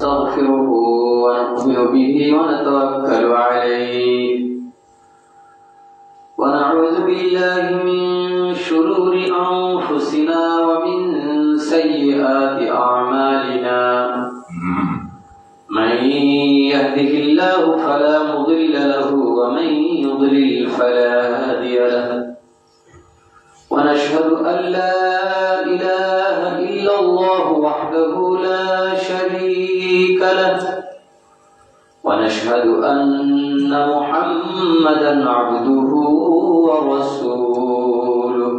نستغفره ونؤمن به ونتوكل عليه ونعوذ بالله من شرور أنفسنا ومن سيئات أعمالنا من يهده الله فلا مضل له ومن يضلل فلا هادي له ونشهد أن لا إله إلا الله وحده لا شريك له ونشهد أن محمدا عبده ورسوله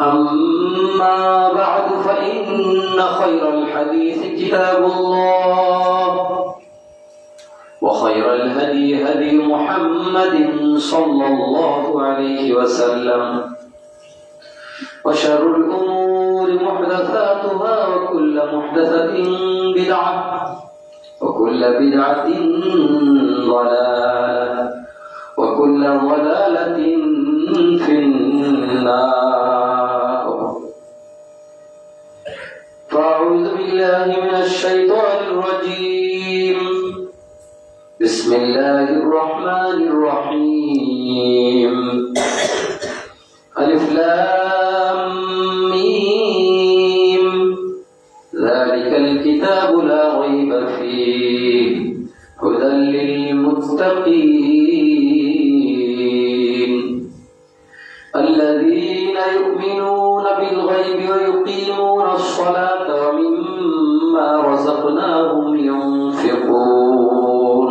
أما بعد فإن خير الحديث كتاب الله وخير الهدي هدي محمد صلى الله عليه وسلم وشر الأمور محدثاتها وكل محدثة بدعة وكل بدعة ضلالة وكل ضلالة في النار فأعوذ بالله من الشيطان الرجيم بسم الله الرحمن الرحيم ألف لام ميم ذلك الكتاب لا ريب فيه هدى للمتقين الذين يؤمنون بالغيب ويقيمون الصلاة ومما رزقناهم ينفقون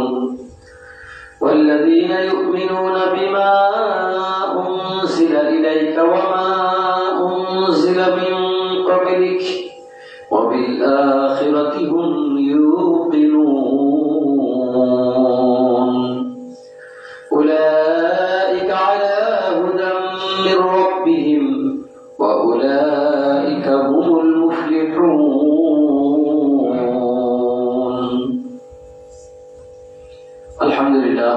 والذين يؤمنون بما أنزل إليك وما أنزل من قبلك وبالآخرة هم يوقنون أولئك على هدى من ربهم وأولئك هم المفلحون الحمد لله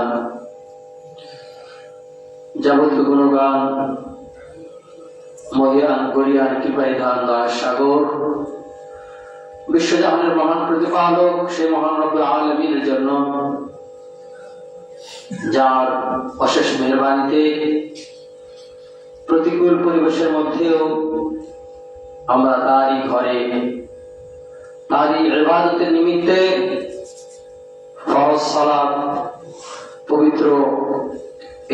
যাবতীয় গুণগান মহিয়ান গরিয়ান কৃপাইধান দাস সাগর বিশ্বজাহানের মহান প্রতিপালক সেই মহান রব্বুল আলামিনের জন্য যার অশেষ মেহেরবানিতে প্রতিকূল পরিবেশের মধ্যেও আমরা তারই ঘরে তারই ইবাদতের নিমিত্তে ফরজ সালাত পবিত্র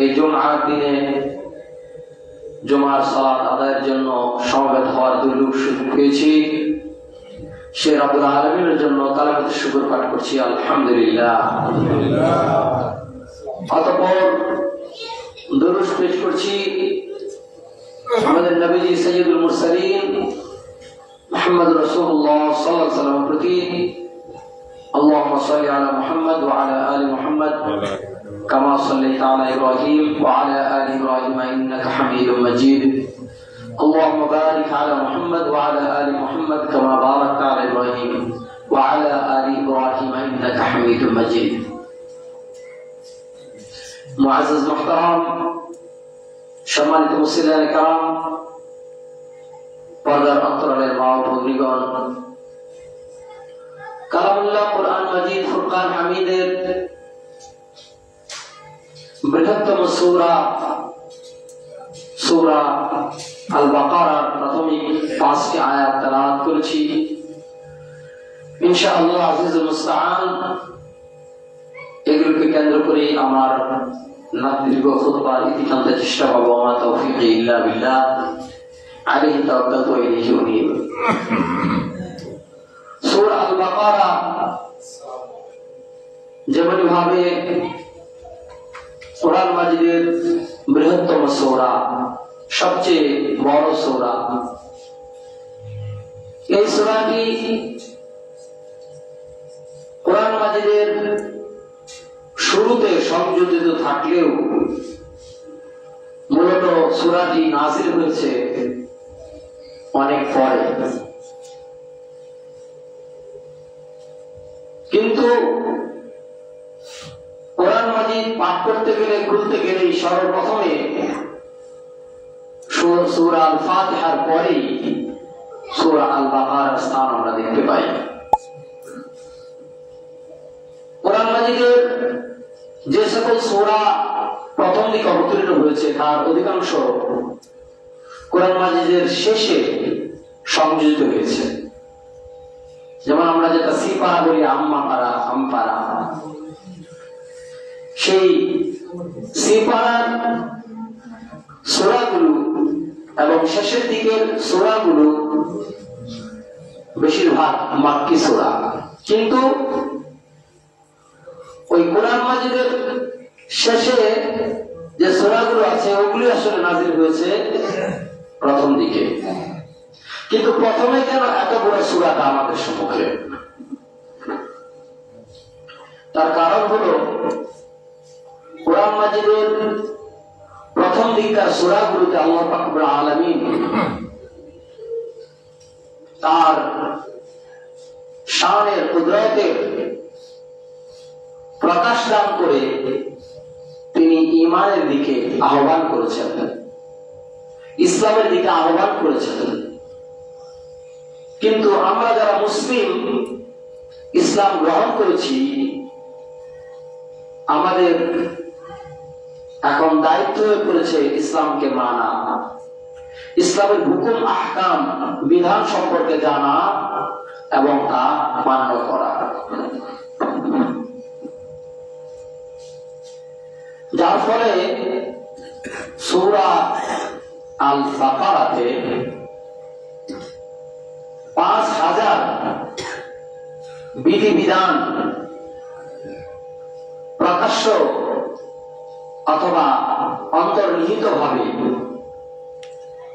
এই জুমার দিনে জুমার সালাত আদায়ের জন্য সমবেত হওয়ার দুর্লভ সুযোগ পেয়েছি সে রব্বুল আলামিনের জন্য কালিমাতুশ শুকর পাঠ করছি আলহামদুলিল্লাহ। অতঃপর দুরূদ পেশ করছি আমাদের নবীজি সাইয়্যিদুল মুরসালিন মুহাম্মদ রাসূলুল্লাহ সাল্লাল্লাহু আলাইহি ওয়াসাল্লামের প্রতি আল্লাহুম্মা সাল্লি আলা মুহাম্মদ ওয়া আলা আলি মুহাম্মদ কামা সাল্লাইতা আলা ইব্রাহিম ওয়া আলা আলি ইব্রাহিম ইন্নাকা হামিদুম মাজিদ اللهم بارك على محمد وعلى آل محمد كما باركت على إبراهيم وعلى آل إبراهيم إنك حميد مجيد معزز محترم সম্মানিত মুসলিম کرام পর্দার অন্তরালের মা ও ভগ্নীগণ কালামুল্লাহ কোরআন মাজিদ ফুরকান হামিদের বৃহত্তম সূরা সূরা আল-বাকারার প্রাথমিক 5টি আয়াত তেলাওয়াত করেছি। ইনশাআল্লাহ আজিজুল মুস্তাআন এগুলোকে কেন্দ্র করে আমার দীর্ঘ খুতবার ইতিকান্তে চেষ্টা করব। আমার তৌফিক ইল্লা বিল্লাহ আলাইহি তাওয়াক্কালতু ওয়া ইলাইহি উনীব। সূরা আল-বাকারা যেমন ভাবে কোরআন মাজিদের বৃহত্তম সূরা, সবচেয়ে বড় সূরা, এই সূরাটি কোরআন মাজিদের শুরুতে সংযোজিত থাকলেও মূলত সূরাটি নাযিল হয়েছে অনেক পরে। কিন্তু কোরআন মাজিদ পাঠ করতে গেলে খুলতে গেলে সর্বপ্রথমে সূরা আল ফাতিহার পরেই সূরা আল বাকারার স্থান আমরা দেখতে পাই। মাজিদের যে সকল সূরা প্রথম দিকে অবতীর্ণ হয়েছে তার অধিকাংশ কোরআন মাজিদের শেষে সংযোজিত হয়েছে। যেমন আমরা যেটা সি পারা বলি, আম্মা পারা, আম পারা, সেই সি পারার সূরাগুলো এবং শেষের দিকের সূরাগুলো বেশিরভাগ মাক্কি সূরা, কিন্তু ওই কোরআন মাজিদের শেষে যে সূরাগুলো আছে ওগুলি আসলে নাজিল হয়েছে প্রথম দিকে। কিন্তু প্রথমে কেন এত বড় সূরাটা আমাদের সম্মুখে? তার কারণ হলো কোরআন মাজিদের প্রথম দিককার সূরাগুলোতে আল্লাহ পাক রব্বুল আলামিন তার শানের কুদরতের প্রকাশ দান করে তিনি ঈমানের দিকে আহ্বান করেছেন, ইসলামের দিকে আহ্বান করেছেন। কিন্তু আমরা যারা মুসলিম ইসলাম গ্রহণ করেছি, আমাদের এখন দায়িত্ব হয়ে পড়েছে ইসলামকে মানা, ইসলামের হুকুম আহকাম বিধান সম্পর্কে জানা এবং তা মান্য করা। যার ফলে সূরা আল বাকারাতে ৫,০০০ বিধিবিধান প্রকাশ্য অথবা অন্তর্নিহিত ভাবে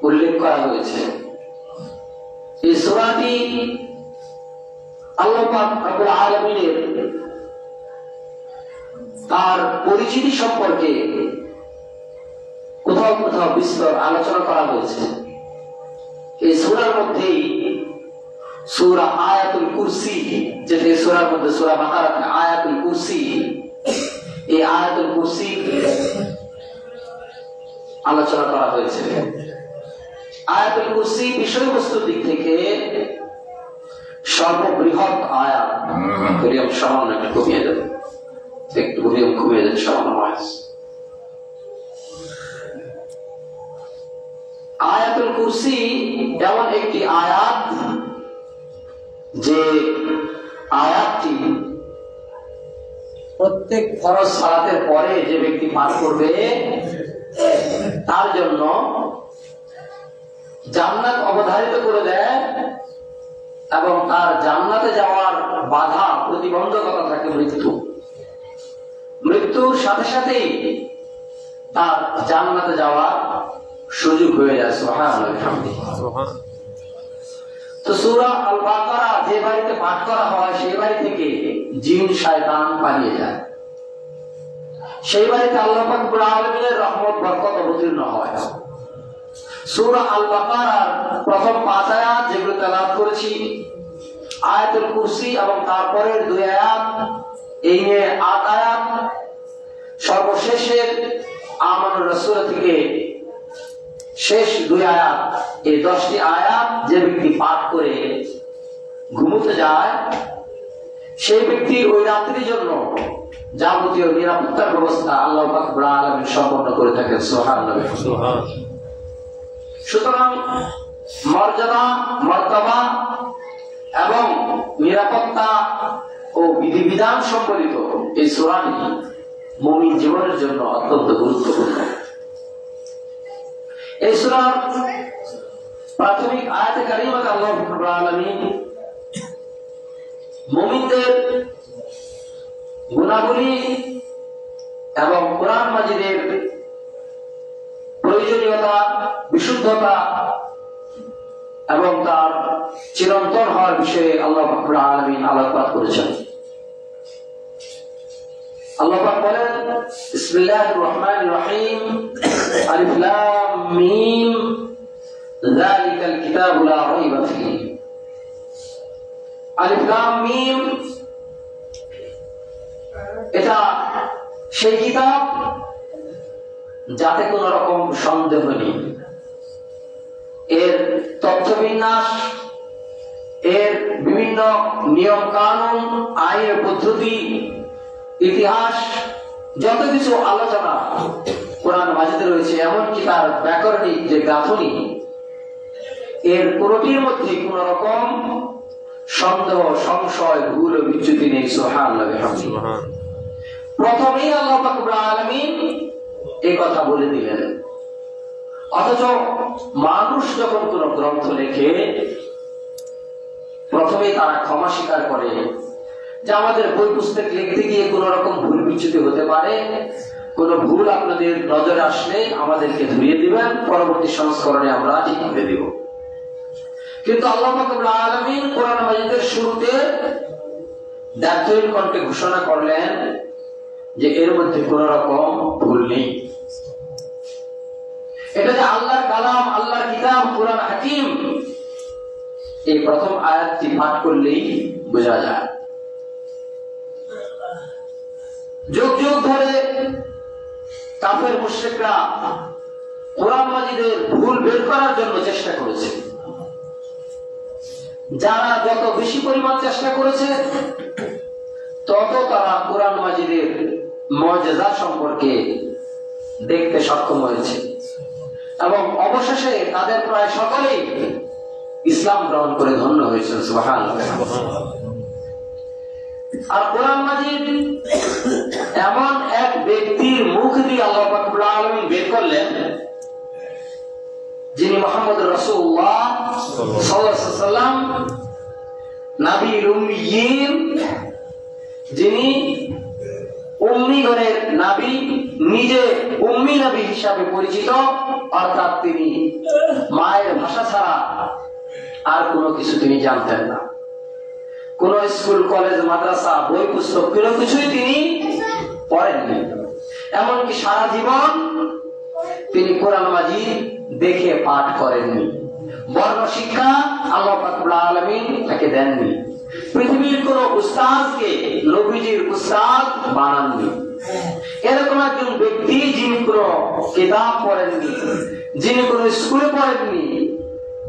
উল্লেখ করা হয়েছে। এই সূরাটি আল্লাহ পাক রব্বুল আলামিনের তার পরিচিতি সম্পর্কে কোথাও কোথাও বিস্তর আলোচনা করা হয়েছে। এই সূরার মধ্যেই সূরা আয়াতুল কুরসি, যেটা এই সূরার মধ্যে সূরা বাকারাতে আয়াতুল কুরসি, এই আয়াতুল কুরসি আলোচনা করা হয়েছে। আয়াতুল কুরসি বিষয়বস্তুর দিক থেকে সর্ববৃহৎ আয়াত। ভলিউম সামান্য একটু কমিয়ে দেব, একটু ভলিউম কমিয়ে দেন সামান্য নয়েজ। আয়াতুল কুরসি এমন একটি আয়াত যে আয়াতটি প্রত্যেক ফরজ সালাতের পরে যে ব্যক্তি পাঠ করবে তার জন্য জান্নাত অবধারিত করে দেয় এবং তার জান্নাতে যাওয়ার বাধা প্রতিবন্ধকতা থাকে মৃত্যু। মৃত্যুর সাথে সাথেই তার জান্নাতে যাওয়ার সুযোগ হয়ে যায়। সুবহানাল্লাহ। তো সূরা আল বাকারা যে বাড়িতে পাঠ করা হয় সেই বাড়ি থেকে জিন শয়তান পালিয়ে যায়, সেই বাড়িতে আল্লাহ পাক রব্বুল আলামিনের রহমত বরকত অবতীর্ণ হয়। সূরা আল বাকারার প্রথম ৫ আয়াত যেগুলো তেলাওয়াত করেছি, আয়াতুল কুরসি এবং তারপরের ২ আয়াত, এই নিয়ে ৮ আয়াত, সর্বশেষের আমানুর রাসূল থেকে শেষ ২ আয়াত, এই ১০টি আয়াত যে ব্যক্তি পাঠ করে ঘুমোতে যায় সেই ব্যক্তি ওই রাত্রির জন্য যাবতীয় নিরাপত্তার ব্যবস্থা আল্লাহ পাক রব্বুল আলামিন সম্পন্ন করে থাকেন। সুবহানাল্লাহ। সুতরাং মর্যাদা, মর্তবা এবং নিরাপত্তা ও বিধিবিধান সম্বলিত এই সূরাটি মুমিন জীবনের জন্য অত্যন্ত গুরুত্বপূর্ণ। এই সূরার প্রাথমিক আয়াতে কারিমাতে আল্লাহ রাব্বুল আলামিন মুমিনদের গুণাবলী এবং কোরআন মাজিদের প্রয়োজনীয়তা, বিশুদ্ধতা এবং তার চিরন্তন হওয়ার বিষয়ে আল্লাহ রাব্বুল আলামিন আলোকপাত করেছেন। আল্লাহ পাক বলেন, বিসমিল্লাহির রহমানির রহিম, আলিফ লাম মিম, যালিকাল কিতাবু লা রাইবা ফীহি। আলিফ লাম মিম, এটা সেই কিতাব যাতে কোন রকম সন্দেহ নেই। এর তথ্য বিন্যাস, এর বিভিন্ন নিয়ম কানুন, আইন পদ্ধতি ইতিহাস যত কিছু আলোচনা কোরআন মাজিদে রয়েছে, এমনকি তার ব্যাকরণিক যে গাঁথনি, এর কোনটির মধ্যে কোন রকম সন্দেহ, সংশয়, ভুল ও বিচ্যুতি নেই। সুবহানাল্লাহ। প্রথমেই আল্লাহ পাক রব্বুল আলামিন এই কথা বলে দিলেন। অথচ মানুষ যখন কোন গ্রন্থ লেখে, প্রথমেই তারা ক্ষমা স্বীকার করে যে আমাদের বই পুস্তক লিখতে গিয়ে কোন রকম ভুল বিচ্যুতি হতে পারে, কোন ভুল আপনাদের নজরে আসলে আমাদেরকে ধরিয়ে দিবেন, পরবর্তী সংস্করণে আমরা ঠিক করে দিব। কিন্তু আল্লাহ পাক রব্বুল আলামিন কোরআন মাজিদের শুরুতে দায়িত্বহীন কণ্ঠে ঘোষণা করলেন যে এর মধ্যে কোন রকম ভুল নেই। এটা যে আল্লাহর কালাম, আল্লাহর কিতাব, কোরআন হাকিম, এই প্রথম আয়াতটি পাঠ করলেই বোঝা যায়। যুগ যুগ ধরে কাফের মুশরিকরা কোরআন মাজিদের ভুল বের করার জন্য চেষ্টা করেছে। যারা যত বেশি পরিমাণ চেষ্টা করেছে, তত তারা কোরআন মাজিদের মুজিজা সম্পর্কে দেখতে সক্ষম হয়েছে এবং অবশেষে তাদের প্রায় সকলেই ইসলাম গ্রহণ করে ধন্য হয়েছে। সুবহানাল্লাহ। আর কোরআন মাজিদ এমন এক ব্যক্তির মুখ দিয়ে আল্লাহ পাক রব্বুল আলামিন বের করলেন, যিনি মুহাম্মদ রাসূলুল্লাহ সাল্লাল্লাহু আলাইহি ওয়াসাল্লাম, নবীর উম্মিয়িন, যিনি উম্মি গণের নবী, নিজে উম্মি নবী হিসাবে পরিচিত, অর্থাৎ তিনি মায়ের ভাষা ছাড়া আর কোনো কিছু তিনি জানতেন না। কোন স্কুল, কলেজ, মাদ্রাসা, বই পুস্তক কোনো কিছুই তিনি পড়েননি। এমনকি সারা জীবন তিনি কোরআন মাজিদ দেখে পাঠ করেননি। বর্ণ শিক্ষা আল্লাহ পাক রব্বুল আলামিন তাকে দেননি। পৃথিবীর কোন উস্তাদকে নবীজির উস্তাদ বানাননি। এরকম একজন ব্যক্তি, যিনি কোন কিতাব পড়েননি, যিনি কোন স্কুলে পড়েননি,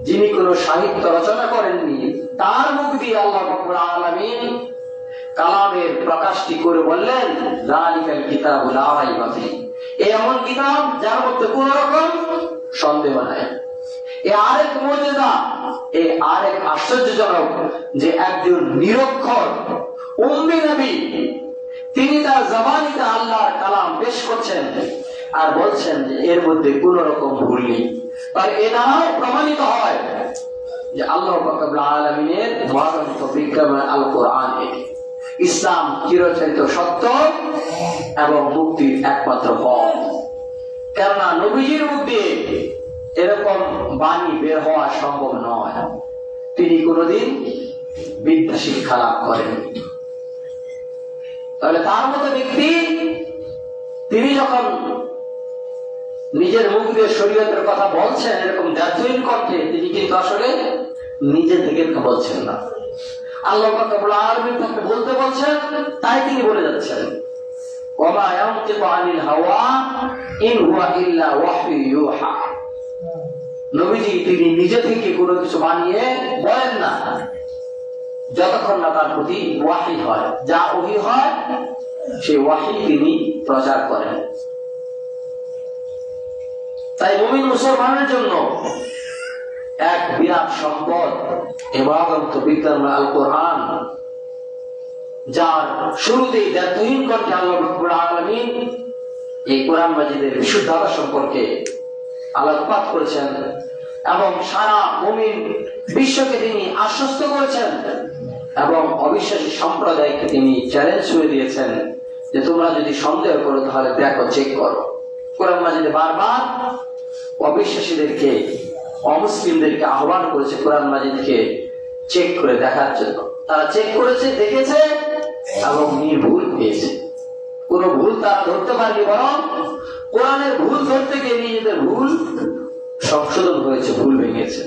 যিনি কোন সাহিত্য রচনা করেননি, তার মুখ দিয়ে আল্লাহ রাব্বুল আলামিন কালামের প্রকাশটি করে বললেন, যালিকাল কিতাবু লা রাইবা ফীহি, এমন কিতাব যার মধ্যে কোন রকম সন্দেহ নাই। আরেক মুজিজা, আরেক আশ্চর্যজনক যে একজন নিরক্ষর উম্মি নবী, তিনি তার জবানিতে আল্লাহর কালাম পেশ করছেন আর বলছেন যে এর মধ্যে কোন রকম ভুল নেই। আর এ দ্বারাও প্রমাণিত হয় যে আল্লাহ পাক রব্বুল আলামিনের মহাগ্রন্থ বিজ্ঞান আল কোরআন, ইসলাম চিরচরিত সত্য এবং মুক্তির একমাত্র পথ। কেননা নবীজির মুখ দিয়ে এরকম বাণী বের হওয়া সম্ভব নয়। তিনি কোনদিন বিদ্যা শিক্ষা লাভ করেন। তাহলে তার মতো ব্যক্তি, তিনি যখন নিজের মুখ দিয়ে শরীয়তের কথা বলছেন এরকম দায়িত্বহীন কণ্ঠে, তিনি কিন্তু আসলে নিজে থেকে বলছেন না। আল্লাহ পাক রব্বুল আলামিন তাকে বলতে বলছেন, তাই তিনি বলে যাচ্ছেন। ওয়া ইয়ানতিকু আনিল হাওয়া ইন হুয়া ইল্লা ওয়াহয়ু ইউহা। নবীজি তিনি নিজে থেকে কোনো কিছু বানিয়ে বলেন না, যতক্ষণ না তার প্রতি ওয়াহী হয়। যা ওহী হয় সেই ওয়াহী তিনি প্রচার করেন। তাই মুমিন মুসলমানের জন্য এক বিরাট সম্পদ ইবাদত বিজ্ঞান আল কোরআন, যার শুরুতেই দায়িত্বহীন কণ্ঠে আল্লাহ রাব্বুল আলামিন এই কোরআন মাজিদের বিশুদ্ধতা সম্পর্কে আলোকপাত করেছেন এবং সারা মুমিন বিশ্বকে তিনি আশ্বস্ত করেছেন এবং অবিশ্বাসী সম্প্রদায়কে তিনি চ্যালেঞ্জ করে দিয়েছেন যে তোমরা যদি সন্দেহ করো তাহলে দেখো, চেক করো। কোরআন মাজিদে বারবার অবিশ্বাসীদেরকে, অমুসলিমদেরকে আহ্বান করেছে কোরআন মাজিদকে চেক করে দেখার জন্য। তারা চেক করেছে, দেখেছে এবং নির্ভুল পেয়েছে। কোন ভুল তারা ধরতে পারেনি, বরং কোরআনের ভুল ধরতে গিয়ে নিজেদের ভুল সংশোধন হয়েছে, ভুল ভেঙেছে।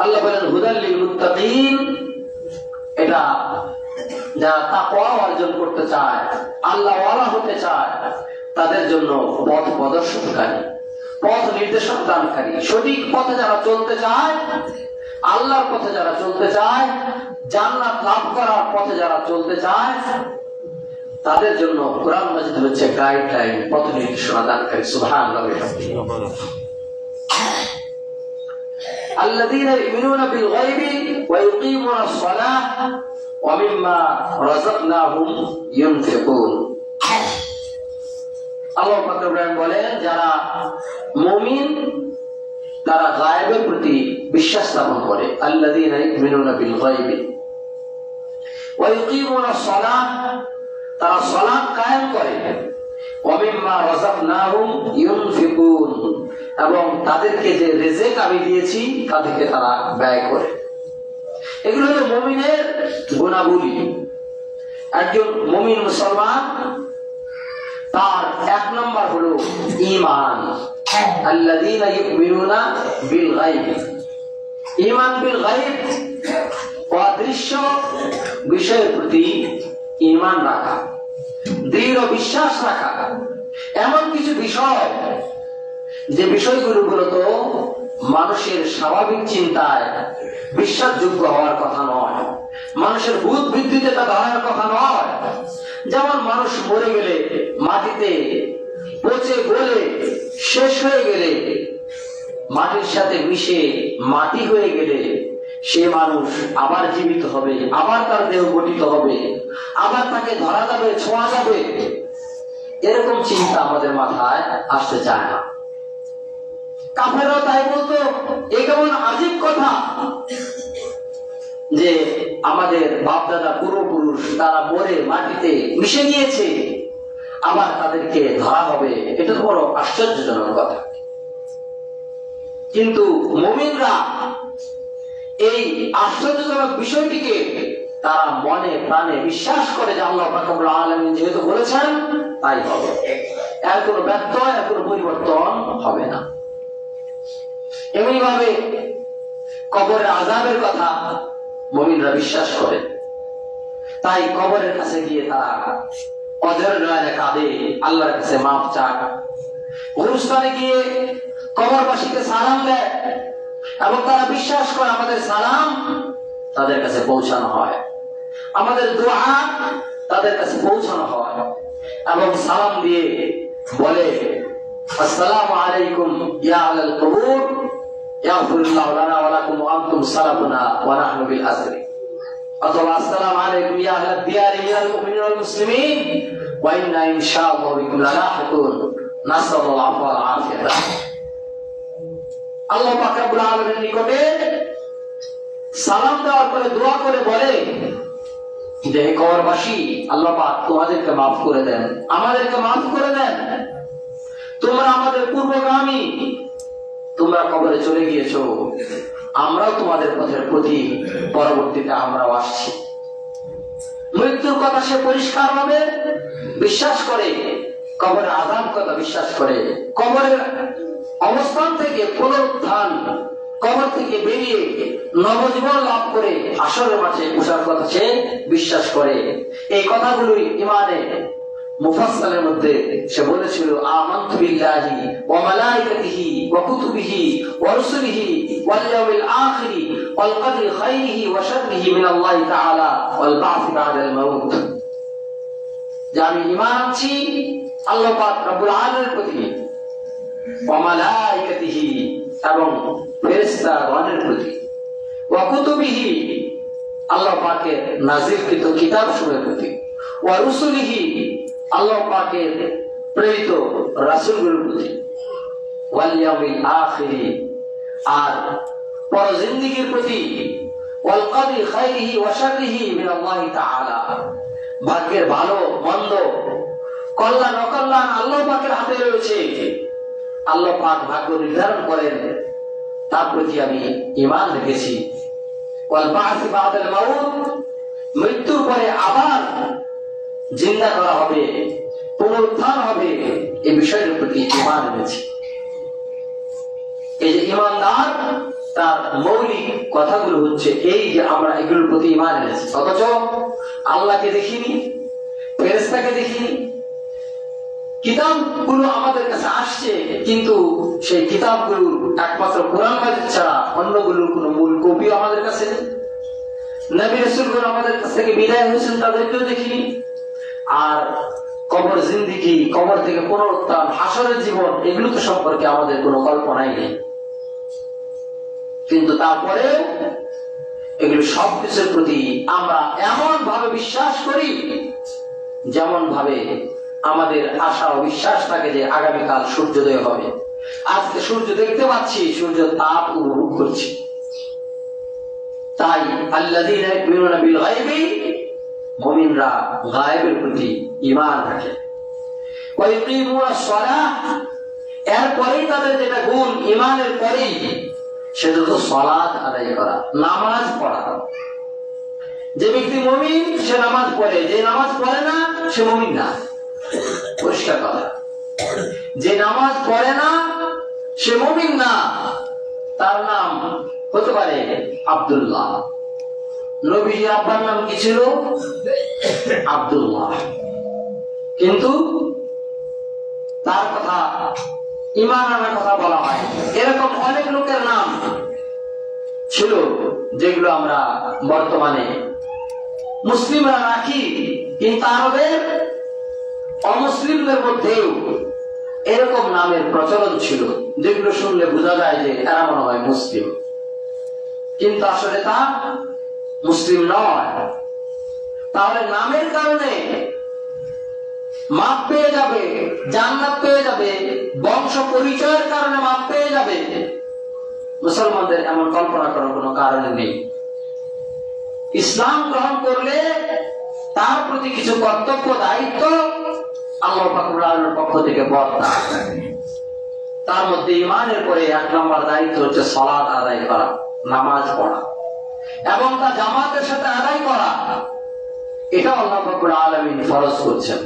আল্লাহ বলেন হুদাল লিল মুত্তাকিন, এটা যারা তাকওয়া অর্জন করতে চায়, আল্লাহ ওয়ালা হতে চায়, তাদের জন্য পথ প্রদর্শনকারী, পথ নির্দেশক দানকারী। সঠিক পথে যারা চলতে চায় আল্লাহর পথে যারা চলতে চায়, জান্নাত লাভ করার পথে যারা চলতে চায়, তাদের জন্য কোরআন মাজিদ হচ্ছে গাইডলাইন, পথ নির্দেশনা দানকারী। সুবহানাল্লাহ। الذين يؤمنون بالغيب ويقيمون الصلاة ومما رزقناهم ينفقون। আল্লাহ পাক বলেন, যারা মুমিন তারা গায়েবের প্রতি বিশ্বাস স্থাপন করে। আল্লাযীনা ইউমিনুনা বিল গায়বি ওয়া ইউকিমুনা সলাহ, তারা সালাত কায়েম করে। ওয়া মিম্মা রাযাকনাহুম ইউনফিকুন, এবং তাদেরকে যে রিজিক আমি দিয়েছি তাদেরকে তারা ব্যয় করে। এগুলো হলো মুমিনের গুণাবলী। একজন মুমিন মুসলমান তার এক নম্বর হলো ঈমান। আল্লাযীনা ইউমিনুনা বিল গায়ব, ঈমান বিল গায়ব, অদৃশ্য বিষয়ের প্রতি ঈমান রাখা, দৃঢ় বিশ্বাস রাখা। এমন কিছু বিষয় যে বিষয়গুলো মূলত মানুষের স্বাভাবিক চিন্তায় বিশ্বাসযোগ্য হওয়ার কথা নয়, মানুষের বুধ বৃদ্ধিতে তা ধরার কথা নয়। যেমন মানুষ মরে গেলে, মাটিতে পচে গলে শেষ হয়ে গেলে, মাটির সাথে মিশে মাটি হয়ে গেলে সে মানুষ আবার জীবিত হবে, আবার তার দেহ গঠিত হবে, আবার তাকে ধরা যাবে, ছোঁয়া যাবে, এরকম চিন্তা আমাদের মাথায় আসতে চায় না। কাফেররা তাই বলতো, এ কেমন আজীব কথা যে আমাদের বাপদাদা পূর্বপুরুষ তারা মরে মাটিতে মিশে গিয়েছে, আবার তাদেরকে ধরা হবে, এটা তো বড় আশ্চর্যজনক কথা। কিন্তু মুমিনরা এই আশ্চর্যজনক বিষয়টিকে তারা মনে প্রাণে বিশ্বাস করে যে আল্লাহ পাক রব্বুল আলামিন যেহেতু বলেছেন তাই হবে, এর কোনো ব্যত্যয়, এর কোনো পরিবর্তন হবে না। এমনি ভাবে কবরের আযাবের কথা মুমিনরা বিশ্বাস করে, তাই কবরের কাছে গিয়ে তারা অঝর নয়নে কাঁদে, আল্লাহর কাছে মাফ চায়। গুরুস্থানে গিয়ে কবরবাসীকে সালাম দেয় এবং তারা বিশ্বাস করে আমাদের সালাম তাদের কাছে পৌঁছানো হয়, আমাদের দোয়া তাদের কাছে পৌঁছানো হয়, এবং সালাম দিয়ে বলে, আসসালামু আলাইকুম ইয়া আহলাল কুবুর ইয়াগফিরুল্লাহু লানা ওয়া লাকুম ওয়া আনতুম সালামুনা ওয়া নাহনু বিল আসরি, অথবা আসসালামু আলাইকুম ইয়া আহলাদ দিয়ারি মিনাল মুমিনিন ওয়াল মুসলিমিন ওয়া ইন্না ইনশাআল্লাহু বিকুম লালাহিকুন নাসাল্লাহু আফওয়া ওয়াল আফিয়াতা। আল্লাহ পাক রব্বুল আলামিনের নিকটে সালাম দেওয়ার পরে দোয়া করে বলে যে হে কবরবাসী, আল্লাহ পাক তোমাদেরকে মাফ করে দেন, আমাদেরকে মাফ করে দেন, তোমরা আমাদের পূর্বগামী, তোমরা কবরে চলে গিয়েছো, আমরাও তোমাদের পথের প্রতি, পরবর্তীতে আমরাও আসছি। মৃত্যুর কথা সে পরিষ্কার ভাবে বিশ্বাস করে, কবরের আযাব কথা বিশ্বাস করে, কবরের অবস্থান থেকে পুনরুত্থান, কবর থেকে বেরিয়ে নবজীবন লাভ করে হাসরের মাঠে বসার কথা সে বিশ্বাস করে। এই কথাগুলোই ইমানে মুফাসসালের মধ্যে সে বলেছিল, আমানতু বিল্লাহি ওয়া মালাইকাতিহি ওয়া কুতুবিহি ওয়া রুসুলিহি ওয়াল ইয়াউমিল আখিরি ওয়াল কদরি খাইরিহি ওয়া শাররিহি মিনাল্লাহি তাআলা ওয়াল বা'থি বা'দাল মাউত। যে আমি ঈমান আনছি আল্লাহ পাক রব্বুল আলামিনের প্রতি, ওয়া মালাইকাতিহি এবং ফেরেশতাগণের প্রতি, ওয়া কুতুবিহি আল্লাহ পাকের নাযিলকৃত কিতাবসমূহের প্রতি, ওয়া রুসুলিহি আল্লাহ পাকের প্রেরিত রাসূলগুলোর প্রতি, ওয়াল ইয়াউমিল আখিরি আর পরজিন্দিগির প্রতি, ওয়াল কদরি খাইরিহি ওয়া শাররিহি মিনাল্লাহি তাআলা, ভাগ্যের ভালো মন্দ, কল্যাণ অকল্যাণ আল্লাহ পাকের হাতে রয়েছে, আল্লাহ পাক ভাগ্য নির্ধারণ করেন, তার প্রতি আমি ঈমান রেখেছি। ওয়াল বা'থি বা'দাল মাউত, মৃত্যুর পরে আবার জিন্দা করা হবে, পুনরুত্থান হবে, এই বিষয়ের প্রতি ঈমান এনেছি। এই যে ঈমানদার, তার মৌলিক কথাগুলো হচ্ছে এই যে আমরা এগুলোর প্রতি ঈমান এনেছি, অথচ আল্লাহকে দেখিনি, ফেরেশতাকে দেখিনি, কিতাবগুলো আমাদের কাছে আসছে, কিন্তু সেই কিতাবগুলো একমাত্র কোরআন মাজিদ ছাড়া অন্যগুলোর কোনো মূল কপি নবী আমাদের কাছে নেই, নবী রাসূলগণ আমাদের কাছ থেকে বিদায় হয়েছেন, তাদেরকেও দেখিনি। আর কবর জিন্দিগি, কবর থেকে পুনরুত্থান, হাসরের জীবন, এগুলো তো সম্পর্কে আমাদের কোনো কল্পনাই নেই। কিন্তু তারপরে এগুলো সবকিছুর প্রতি আমরা এমন ভাবে বিশ্বাস করি যেমন ভাবে আমাদের আশা ও বিশ্বাস থাকে যে আগামীকাল সূর্যোদয় হবে। আজকে সূর্য দেখতে পাচ্ছি, সূর্য তাপ উপভোগ করছি। তাই আল্লাযীনা ইউমিনুনা বিল গায়বি, মুমিনরা গায়বের প্রতি ঈমান রাখে। ওয়া ইউকিমুনাস সালাহ, এরপরেই তাদের যেটা গুণ ঈমানের পরেই, সেটা হলো সালাত আদায় করা, নামাজ পড়া। যে ব্যক্তি মুমিন সে নামাজ পড়ে, যে নামাজ পড়ে না সে মুমিন না। পরিষ্কার কথা। যে নামাজ পড়ে না সে মুমিন না। তার নাম হতে পারে আব্দুল্লাহ। নবীজির আব্বার নাম কি ছিল? আব্দুল্লাহ। কিন্তু তার কথা, ঈমান আনার কথা বলা হয়। এরকম অনেক লোকের নাম ছিল যেগুলো আমরা বর্তমানে মুসলিমরা রাখি, কিন্তু আরবের অমুসলিমদের মধ্যেও এরকম নামের প্রচলন ছিল, যেগুলো শুনলে বোঝা যায় যে এরা মনে হয় মুসলিম, কিন্তু আসলে তা মুসলিম নয়। তাহলে নামের কারণে মাপ পেয়ে যাবে, জান্নাত পেয়ে যাবে, বংশ পরিচয়ের কারণে মাপ পেয়ে যাবে, মুসলমানদের এমন কল্পনা করার কোনো কারণ নেই। ইসলাম গ্রহণ করলে তার প্রতি কিছু কর্তব্য, দায়িত্ব আল্লাহ পাকের পক্ষ থেকে বর্তায়। তার মধ্যে ঈমানের পরে 1 নম্বর দায়িত্ব হচ্ছে সালাত আদায় করা, নামাজ পড়া, এবং তা জামাতের সাথে আদায় করা। এটা আল্লাহ পাকের আলামিন ফরজ করছেন।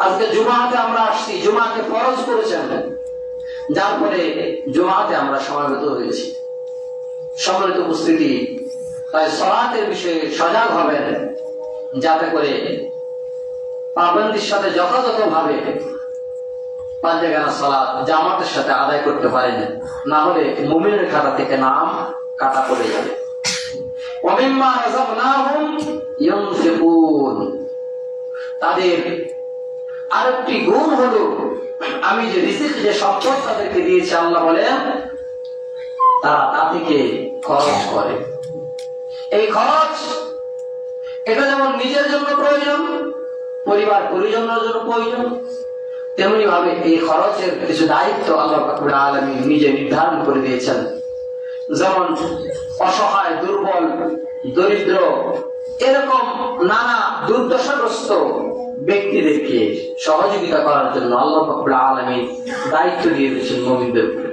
আজকে জুমাতে আমরা আসছি, জুমাকে ফরজ করেছেন, যার ফলে জুমাতে আমরা সমবেত হয়েছি। সম্মানিত উপস্থিতি, তাই সালাতের বিষয়ে সজাগ হবেন, যাতে করে পাবন্দির সাথে যথাযথভাবে 5 ওয়াক্ত সালাত জামাতের সাথে আদায় করতে পারেন, না হলে মুমিনের খাতা থেকে নাম কাটা পড়ে যাবে। ওয়া মিম্মা রাযাকনাহুম ইউনফিকুন, তাদের আরেকটি গুণ হলো আমি যে রিজিক, যে সম্পদ তাদেরকে দিয়েছি, আল্লাহ বলেন তারা তা থেকে খরচ করে। এই খরচ, এটা যেমন নিজের জন্য প্রয়োজন, পরিবার পরিজনের জন্য প্রয়োজন, তেমনি ভাবে এই খরচের কিছু দায়িত্ব আল্লাহ রাব্বুল আলামিন নিজে নির্ধারণ করে দিয়েছেন। যেমন অসহায়, দুর্বল, দরিদ্র, এরকম নানা দুর্দশাগ্রস্ত ব্যক্তিদেরকে সহযোগিতা করার জন্য আল্লাহ রাব্বুল আলামিন দায়িত্ব দিয়ে দিয়েছেন মুমিনদের উপরে।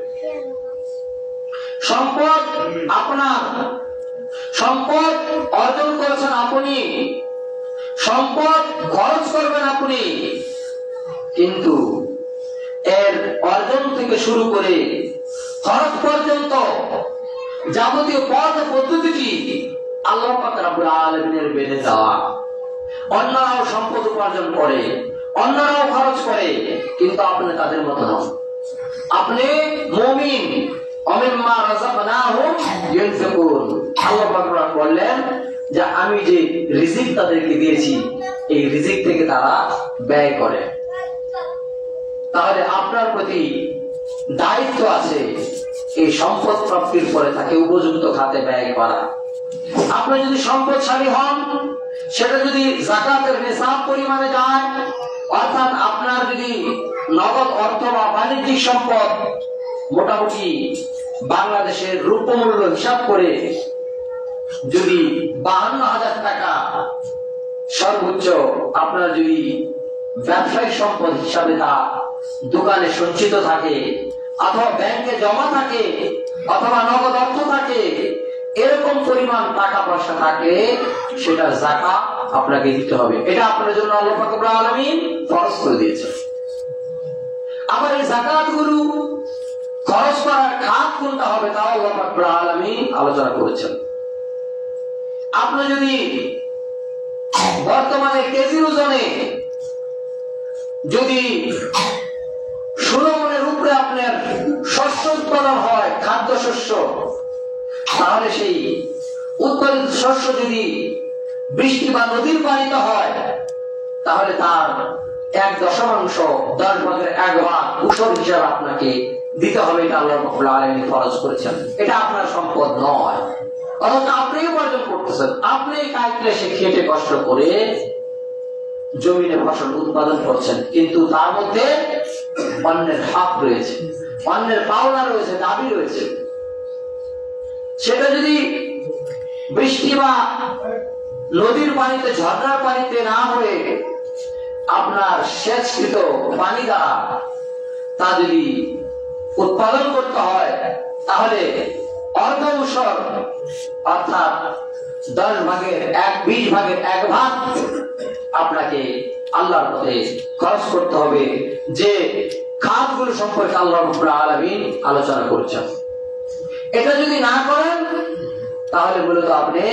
সম্পদ আপনার, সম্পদ অর্জন করেছেন আপনি, সম্পদ খরচ করবেন আপনি, কিন্তু এর অর্জন থেকে শুরু করে খরচ পর্যন্ত যাবতীয় পথ পদ্ধতিটি আল্লাহ পাক রব্বুল আলামিনের বেঁধে দেওয়া। অন্যরাও সম্পদ উপার্জন করে, অন্যরাও খরচ করে, কিন্তু আপনি তাদের মতো নন। আপনি মুমিন। ওমিম্মা রাযাকনাহুম ইউনফিকুন, আল্লাহ পাক বললেন যে আমি যে রিজিক তাদেরকে দিয়েছি, এই রিজিক থেকে তারা ব্যয় করে। তাহলে আপনার প্রতি দায়িত্ব আছে এই সম্পদ প্রাপ্তির পরে তাকে উপযুক্ত খাতে ব্যয় করা। আপনি যদি সম্পদশালী হন, সেটা যদি যাকাতের নিসাব পরিমাণে যায়, অর্থাৎ আপনার যদি নগদ অর্থ বা বাণিজ্যিক সম্পদ মোটামুটি বাংলাদেশের রূপমূল্য হিসাব করে যদি 52,000 টাকা সর্বোচ্চ আপনার যদি ব্যবসায়িক সম্পদ হিসাবে তা দোকানে সঞ্চিত থাকে, অথবা ব্যাংকে জমা থাকে, অথবা নগদ অর্থ থাকে, এরকম পরিমাণ টাকা পয়সা থাকে, সেটা যাকাত আপনাকে দিতে হবে। এটা আপনার জন্য আল্লাহ পাক রব্বুল আলামিন ফরজ করে দিয়েছেন। আবার এই যাকাত গুলো খরচ করার খাত কোনটা হবে তাও আল্লাহ পাক রব্বুল আলামিন আলোচনা করেছেন। আপনি যদি বর্তমানে কেজি ওজনে যদি 16 মণের উপরে আপনার শস্য উৎপাদন হয়, খাদ্য শস্য, তাহলে সেই উৎপাদিত শস্য যদি বৃষ্টি বা নদীর পানিতে হয়, তাহলে তার 1/10 উসর হিসাবে আপনাকে দিতে হবে। এটা আল্লাহ রাব্বুল আলামিন ফরজ করেছেন। এটা আপনার সম্পদ নয়, অথচ আপনি উপার্জন করতেছেন। আপনি কায়িকলে সে খেটে কষ্ট করে জমিনে ফসল উৎপাদন করছেন, কিন্তু তার মধ্যে অন্যের হক রয়েছে, অন্যের পাওনা রয়েছে, দাবি রয়েছে। সেটা যদি বৃষ্টি বা নদীর পানিতে, ঝর্ণার পানিতে না হয়ে আপনার সেচকৃত পানি দ্বারা তা যদি উৎপাদন করতে হয়, তাহলে অর্ধ-উসর অর্থাৎ 20 ভাগের 1 ভাগ আপনাকে আল্লাহর পথে খরচ করতে হবে, যে খাতগুলো সম্পর্কে আল্লাহ রাব্বুল আলামিন আলোচনা করেছেন। এটা যদি না করেন, তাহলে মূলত আপনি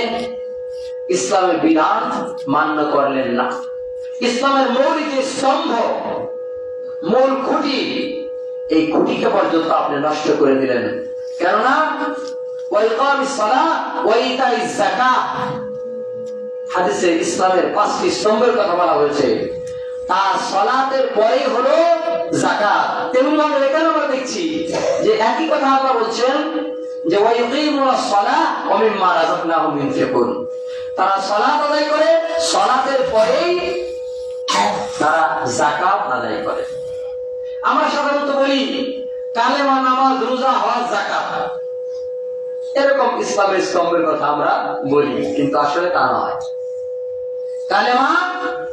ইসলামের বিধান মান্য করলেন না। ইসলামের মৌলিক স্তম্ভ, মূল খুঁটি, এই খুঁটিকে পর্যন্ত আপনি নষ্ট করে দিলেন। কেননা হাদিসে ইসলামের 5টি স্তম্ভের কথা বলা হয়েছে, তার সালাতের পরেই হলো যাকাত। তেমনি ভাবে এখানে আমরা দেখছি যে একই কথা আল্লাহ বলছেন যে ওয়াইকিমুস সালাহ ওয়া মিম্মা রাযাকনাহুম ইউনফিকুন। তারা সালাত আদায় করে, সালাতের পরেই তারা যাকাত আদায় করে। আমরা সাধারণত বলি কালেমা, নামাজ, রোজা, হজ, যাকাত, এরকম ইসলামের স্তম্ভের কথা আমরা বলি, কিন্তু আসলে তা নয়। কালেমা,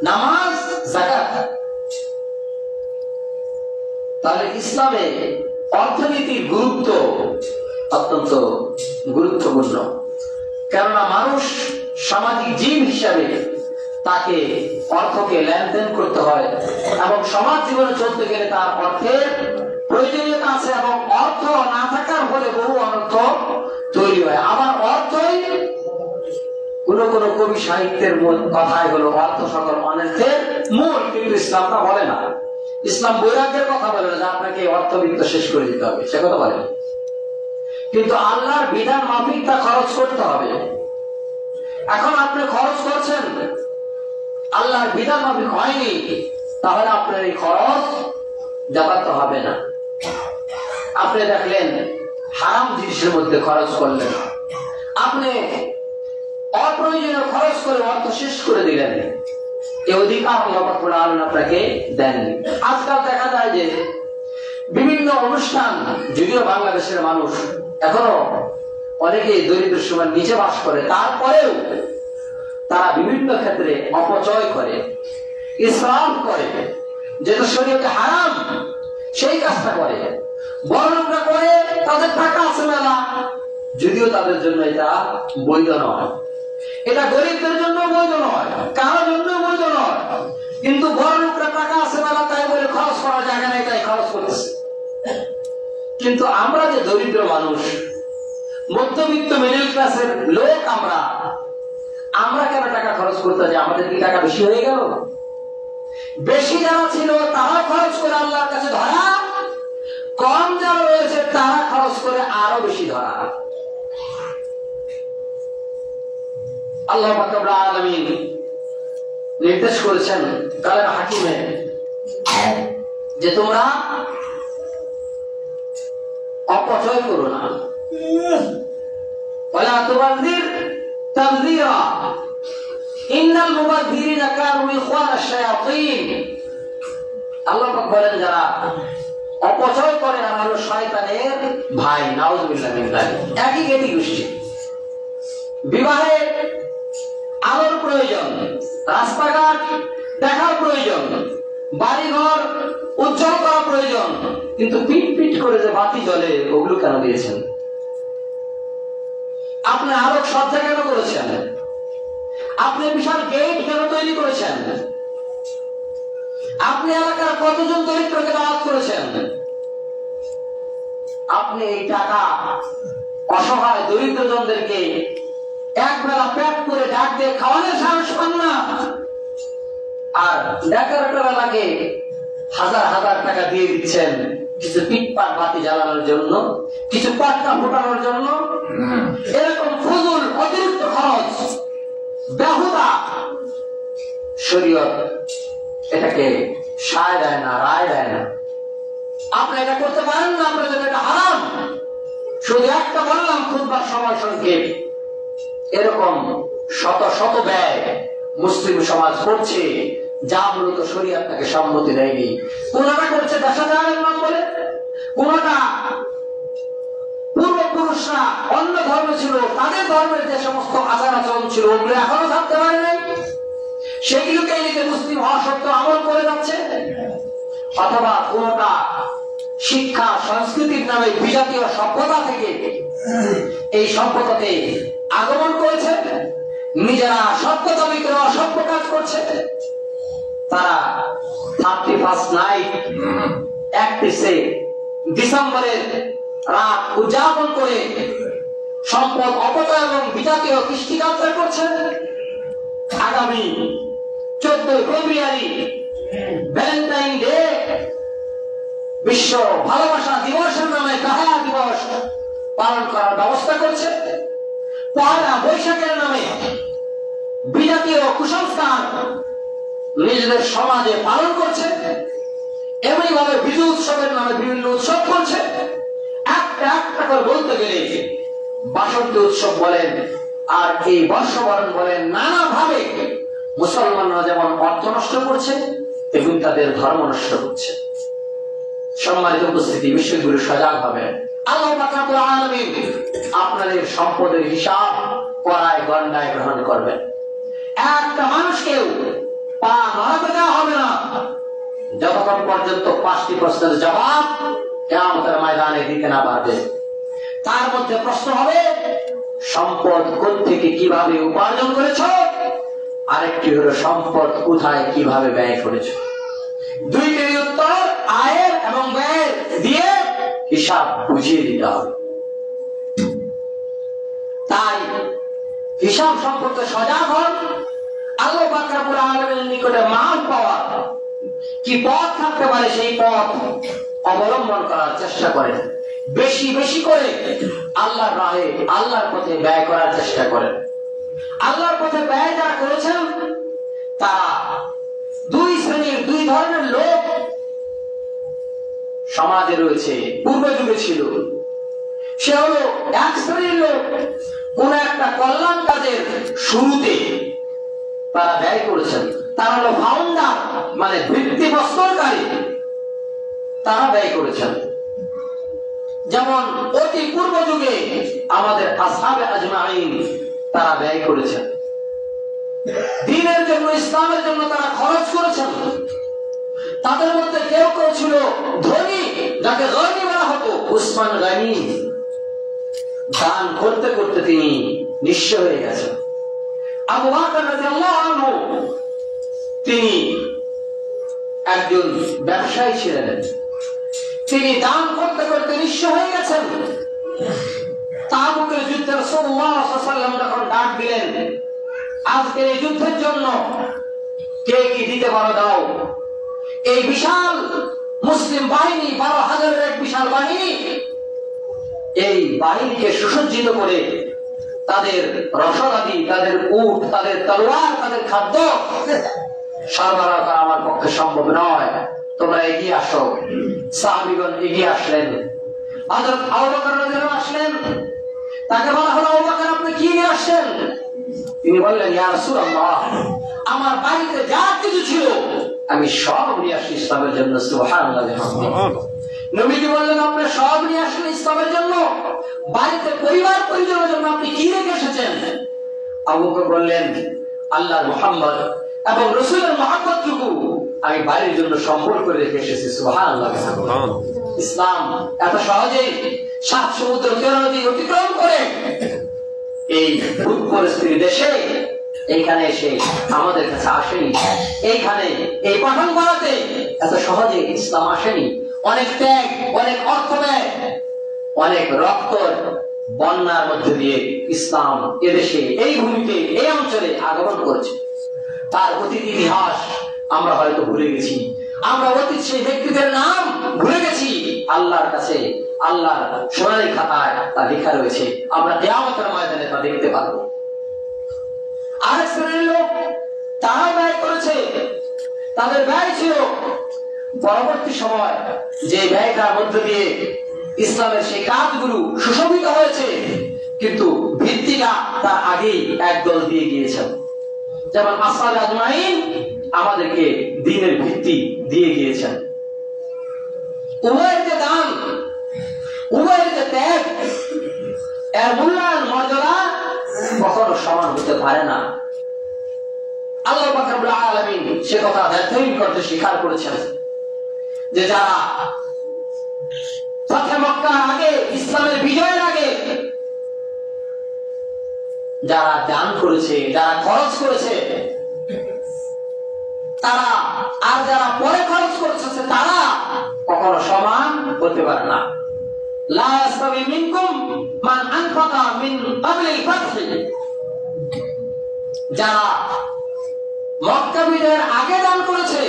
নামাজ, যাকাত। তাহলে ইসলামে অর্থনীতির গুরুত্ব অত্যন্ত গুরুত্বপূর্ণ। কেননা মানুষ সামাজিক জীব হিসাবে তাকে অর্থকে লেনদেন করতে হয়, এবং সমাজ জীবনে চলতে গেলে তার অর্থের প্রয়োজনীয়তা আছে, এবং অর্থ না থাকার ফলে বহু অনর্থ তৈরি হয়। আবার অর্থই কোন কোন কবি সাহিত্যের কথাই হলো অর্থ সকল অনর্থের মূল, কিন্তু ইসলামটা বলে না। ইসলাম বৈরাগ্যের কথা বলে না যে আপনাকে অর্থবিত্ত শেষ করে দিতে হবে, সে কথা বলে। কিন্তু আল্লাহর বিধান মাফিক তা খরচ করতে হবে। এখন আপনি খরচ করছেন, আল্লাহর বিধান মাফিক হয়নি, তাহলে আপনার এই খরচ জাকাত হবে না। আপনি দেখলেন হারাম জিনিসের মধ্যে খরচ করলেন, আপনি অপ্রয়োজনীয় খরচ করে অর্থ শেষ করে দিলেন, এই অধিকার আল্লাহ রাব্বুল আলামিন আপনাকে দেননি। আজকাল দেখা যায় যে বিভিন্ন অনুষ্ঠান, যদিও বাংলাদেশের মানুষ এখনো অনেকে দরিদ্র সীমার নিচে বাস করে, তারপরেও তারা বিভিন্ন ক্ষেত্রে অপচয় করে, ইসরাফ করে, যেটা শরীয়তে হারাম সেই কাজটা করে। বড়লোকরা করে, তাদের টাকা আছে মেলা, যদিও তাদের জন্য এটা বৈধ নয়। এটা গরিবদের জন্য বৈধ নয়, কারোর জন্য বৈধ নয়, কিন্তু বড়লোকরা টাকা আছে মেলা, তাই বলে খরচ করার জায়গা নেই, তাই খরচ করতেছে। কিন্তু আমরা যে দরিদ্র মানুষ, মধ্যবিত্ত মিডল ক্লাসের লোক, আমরা কেন টাকা খরচ করতে যাই? আমাদের কি টাকা বেশি হয়ে গেল? বেশি যারা ছিল তারা খরচ করে আল্লাহর কাছে ধরা, কম যারা রয়েছে তারা খরচ করে আরো বেশি ধরা। আল্লাহ পাক রব্বুল আলামিন নির্দেশ করেছেন কালামে হাকিমে যে তোমরা অপচয় করো না, ওয়ালা তুবাযির তাবযীরা ইন্নাল মুবাযযিরিনা কানু ইখওয়ানাশ শায়াতিন। আল্লাহ পাক বলেন যারা অপচয় করে তারা হলো শয়তানের ভাই, নাউযুবিল্লাহ মিন যালিক। একই জ্ঞাতি গোষ্ঠী। বিবাহে আলোর প্রয়োজন, রাস্তাঘাট দেখার প্রয়োজন, বাড়িঘর উজ্জ্বল করা প্রয়োজন, কিন্তু পিট পিট করে যে বাতি জ্বলে ওগুলো কেন দিয়েছেন? আপনি আলোক সজ্জা কেন করেছেন? আপনি বিশাল গেট কেন তৈরি করেছেন? আপনি এলাকার কতজন দরিদ্রকে দাওয়াত করেছেন? আপনি এই টাকা অসহায় দরিদ্রজনদেরকে একবেলা পেট করে ডাক দিয়ে খাওয়ানোর সাহস পান না, আর ডেকারেটরওয়ালাকে হাজার হাজার টাকা দিয়ে দিচ্ছেন কিছু পিটপাট বাতি জ্বালানোর জন্য, কিছু পাটকা ফোটানোর জন্য, এরকম ফজুল অতিরিক্ত খরচ বেহুদা শরীয়ত এটাকে সায় দেয় না, রায় দেয় না। আপনি এটা করতে পারেন না, আপনার জন্য এটা হারাম। শুধু একটা বললাম খুতবার সময় সংক্ষেপ, এরকম শত শত ব্যয় মুসলিম সমাজ করছে যা মূলত শরীয়ত তাকে সম্মতি দেয়নি। কোনটা করছে দেশাচারের নাম বলে, কোনটা পূর্বপুরুষরা অন্য ধর্ম ছিল, তাদের ধর্মের যে সমস্ত আচার আচরণ ছিল ওগুলো এখনো থাকতে পারে নাই, সেগুলোকে নিজে মুসলিম হওয়া সত্ত্বেও আমল করে যাচ্ছে। অথবা কোনটা শিক্ষা সংস্কৃতির নামে বিজাতীয় সভ্যতা থেকে এই সভ্যতাতে আগমন করেছে, নিজেরা সভ্যতা বিক্রয় অসভ্য কাজ করছে। তারা 31 নাইট 31 ডিসেম্বরের রাত উদযাপন করে সম্পদ অপচয় এবং বিজাতীয় কৃষ্টিকালচার করছে। আগামী 14 ফেব্রুয়ারি ভ্যালেন্টাইন ডে বিশ্ব ভালোবাসা দিবসের নামে কাহা দিবস পালন করার ব্যবস্থা করছে। পয়লা বৈশাখের নামে বিজাতীয় কুসংস্কার নিজেদের সমাজে পালন করছে। এমনি ভাবে বিজু উৎসবের নামে বিভিন্ন উৎসব করছে। একটা করে বলতে গেলে বাসন্তী উৎসব বলেন আর এই বর্ষবরণ বলেন, নানা ভাবে মুসলমানরা যেমন অর্থ নষ্ট করছে এবং তাদের ধর্ম নষ্ট করছে। সম্মানিত উপস্থিতি, বিষয়গুলো সজাগ হবে। আল্লাহ পাক রব্বুল আলামিন আপনাদের সম্পদের হিসাব করায় গণনায় গ্রহণ করবেন। একটা মানুষকেও পা নড়াতে দেওয়া হবে না যতক্ষণ পর্যন্ত 5টি প্রশ্নের জবাব কিয়ামতের ময়দানে দিতে না পারবে। তার মধ্যে প্রশ্ন হবে সম্পদ কোত্থেকে কিভাবে উপার্জন করেছ, আরেকটি হলো সম্পদ কোথায় কিভাবে ব্যয় করেছ। দুইটির উত্তর আয়ের এবং ব্যয়ের দিয়ে হিসাব বুঝিয়ে দিতে হবে। তাই হিসাব সম্পর্কে সজাগ হন। আল্লাহ পাক রব্বুল আলামিনের নিকটে মাল পাওয়া কি পথ থাকতে পারে সেই পথ অবলম্বন করার চেষ্টা করেন। বেশি বেশি করে আল্লাহর রাহে আল্লাহর পথে ব্যয় করার চেষ্টা করেন। আল্লাহর পথে ব্যয় যারা করেছেন তারা দুই শ্রেণীর, দুই ধরনের লোক সমাজে রয়েছে, পূর্ব যুগে ছিল। সে হলো এক শ্রেণীর লোক কোন একটা কল্যাণ কাজের শুরুতে তারা ব্যয় করেছেন। তারা হলো ফাউন্ডার, মানে ভিত্তি প্রস্তরকারী, তারা ব্যয় করেছেন। যেমন অতি পূর্ব যুগে আমাদের আসহাবে আজমাইন তারা ব্যয় করেছেন। দ্বীনের জন্য, ইসলামের জন্য তারা খরচ করেছেন। তাদের মধ্যে কেউ কেউ ছিল ধনী, যাকে গনি বলা হতো, উসমান গনি। দান করতে করতে তিনি নিঃস্ব হয়ে গেছেন। আবু বকর রাদিয়াল্লাহু আনহু তিনি একজন ব্যবসায়ী ছিলেন, তিনি দান করতে করতে নিঃস্ব হয়ে গেছেন। তাবুকের যুদ্ধে রাসূলুল্লাহ সাল্লাল্লাহু আলাইহি ওয়াসাল্লাম যখন ডাক দিলেন, আজকের এই যুদ্ধের জন্য কে কি দিতে পারো দাও। এই বিশাল মুসলিম বাহিনী, 12,000-এর এক বিশাল বাহিনী, এই বাহিনীকে সুসজ্জিত করে তাদের রসদাদি, তাদের উট, তাদের তলোয়ার, তাদের খাদ্য সরবরাহ করা আমার পক্ষে সম্ভব নয়, তোমরা এগিয়ে আসো। সাহাবীগণ এগিয়ে আসলেন। হযরত আবু বকর রাদিয়াল্লাহু আনহু আসলেন। তাকে বলা হলো, আবু বকর আপনি কি নিয়ে আসছেন? তিনি বললেন, ইয়া রাসূলুল্লাহ, আমার বাড়িতে যা কিছু ছিল আমি সব নিয়ে আসি ইসলামের জন্য। সুবহানাল্লাহ। নবীজি বললেন, আপনি সব নিয়ে আসলেন ইসলামের জন্য, বাড়িতে পরিবার পরিজনের জন্য আপনি কি রেখে এসেছেন? আবু বকর বললেন, আল্লাহর মুহাম্মদ এবং রাসূলের মহব্বতটুকু আমি বাড়ির জন্য সম্বল করে রেখে এসেছি। সুবহানাল্লাহ। ইসলাম এত সহজেই 7 সমুদ্র 13 নদী অতিক্রম করে এই ভূত পরিস্থিতি দেশে এইখানে এসে আমাদের কাছে আসেনি। এইখানে এই পাঠান পাড়াতে এত সহজে ইসলাম আসেনি। অনেক ত্যাগ, অনেক অর্থ ব্যয়, অনেক রক্ত বন্যার মধ্যে দিয়ে ইসলাম এদেশে, এই ভূমিতে, এই অঞ্চলে আগমন করেছে। তার অতীত ইতিহাস আমরা হয়তো ভুলে গেছি। আমরা অতীত সেই ব্যক্তিদের নাম ভুলে গেছি। আল্লাহর কাছে, আল্লাহর সোনালী খাতায় তা লেখা রয়েছে, আমরা কিয়ামতের ময়দানে তা দেখতে পাবো। আরেক শ্রেণীর লোক, তারা ব্যয় করেছে, তাদের ব্যয় ছিল পরবর্তী সময় যে ব্যয়টার মধ্য দিয়ে ইসলামের সেই কাজগুলো সুশোভিত হয়েছে, কিন্তু ভিত্তিটা তার আগেই একদল দিয়ে গিয়েছেন। যেমন আসহাবে আজমাইন আমাদেরকে দ্বীনের ভিত্তি দিয়ে গিয়েছেন। উভয়ের যে দান, উভয়ের যে ত্যাগ, এর মূল্যায়ন মর্যাদা কখনো সমান হতে পারে না। আল্লাহ পাক রব্বুল আলামিন সে কথা দ্ব্যর্থহীন করতে স্বীকার করেছেন যে যারা ফাতহে মক্কার আগে, ইসলামের বিজয়ের আগে যারা দান করেছে, যারা খরচ করেছে, তারা আর যারা পরে খরচ করেছে তারা কখনো সমান হতে পারে না। লা ইয়াসতাবি মিনকুম মান আনফাকা মিন ক্বাবলিল ফাতহি, যারা মক্কা বিজয়ের আগে দান করেছে,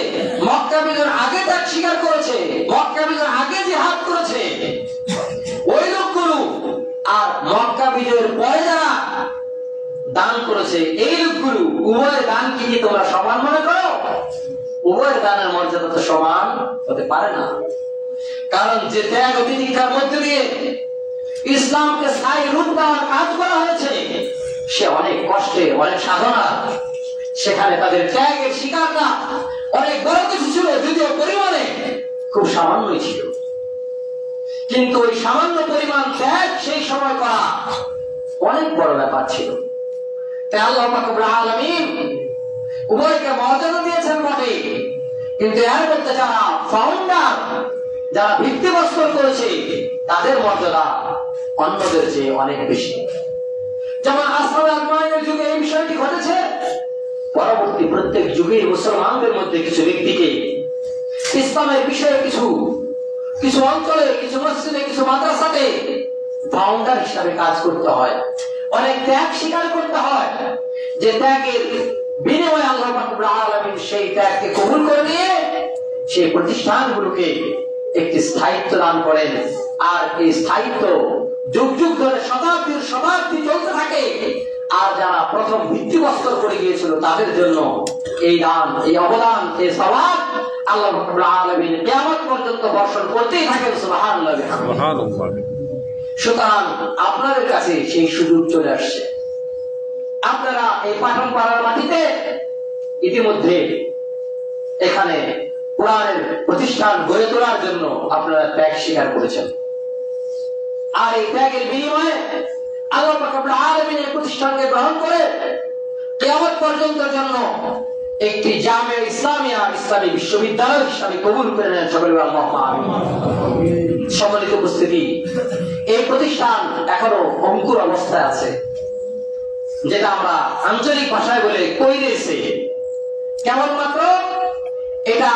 মক্কা বিজয়ের আগে ত্যাগ স্বীকার করেছে, মক্কা বিজয়ের আগে জিহাদ করেছে, ওই লোকগুলো আর মক্কা বিজয়ের পরে যারা দান করেছে এই লোকগুলো, উভয়ের দান কি তোমরা সমান মনে করো? উভয়ের দানের মর্যাদা তো সমান হতে পারে না। কারণ যে ত্যাগ ও তিতিক্ষার মধ্য দিয়ে ইসলামকে স্থায়ী রূপ দেওয়ার কাজ করা হয়েছে, সে অনেক কষ্টে, অনেক সাধনা, সেখানে তাদের ত্যাগের শিকারটা অনেক বড় কিছু ছিল, যদিও পরিমাণে খুব সামান্যই ছিল, কিন্তু ওই সামান্য পরিমাণ ত্যাগ সেই সময় করা অনেক বড় ব্যাপার ছিল। তাই আল্লাহ পাক রব্বুল আলামিন উভয়কে মর্যাদা দিয়েছেন বটে, কিন্তু এর মধ্যে যারা ফাউন্ডার, যারা ভিত্তিপ্রস্তর করেছে, তাদের মর্যাদা অন্যদের চেয়ে অনেক বেশি। যেমন আসহাবে আজমাইনের যুগে এই বিষয়টি ঘটেছে, পরবর্তী প্রত্যেক যুগে মুসলমানদের মধ্যে কিছু ব্যক্তিকে ইসলামের বিষয়ে কিছু অঞ্চলে, কিছু মসজিদে, কিছু মাদ্রাসাতে ফাউন্ডার হিসাবে কাজ করতে হয়, অনেক ত্যাগ স্বীকার করতে হয়, যে ত্যাগের বিনিময়ে আল্লাহ রাব্বুল আলামিন সেই ত্যাগকে কবুল করে নিয়ে সেই প্রতিষ্ঠানগুলোকে একটি স্থায়িত্ব দান করেন। আর এই স্থায়িত্ব যুগ যুগ ধরে শতাব্দীর শতাব্দী চলতে থাকে। আর যারা প্রথম ভিত্তিপ্রস্তর করে গিয়েছিল তাদের জন্য এই দান, এই অবদান, এই সওয়াব আল্লাহ রাব্বুল আলামিন কিয়ামত পর্যন্ত বর্ষণ করতেই থাকেন। সুবহানাল্লাহ। সুতরাং আপনাদের কাছে সেই সুযোগ চলে আসছে। আপনারা এই পাঠন পাড়ার মাটিতে ইতিমধ্যে এখানে কোরআনের প্রতিষ্ঠান গড়ে তোলার জন্য আপনারা ত্যাগ স্বীকার করেছেন। আর এই ত্যাগের বিনিময়ে আল্লাহ পাক রব্বুল আলামিন এই প্রতিষ্ঠানকে গ্রহণ করে কিয়ামত পর্যন্তের জন্য একটি জামিয়া ইসলামিয়া, ইসলামী বিশ্ববিদ্যালয় হিসাবে কবুল করে নেন। সকলে আল্লাহুম্মা আমিন। সম্মানিত উপস্থিতি, এই প্রতিষ্ঠান এখনো অঙ্কুর অবস্থায় আছে, যেটা আমরা আঞ্চলিক ভাষায় বলে কই দিয়েছে। কেবলমাত্র এটা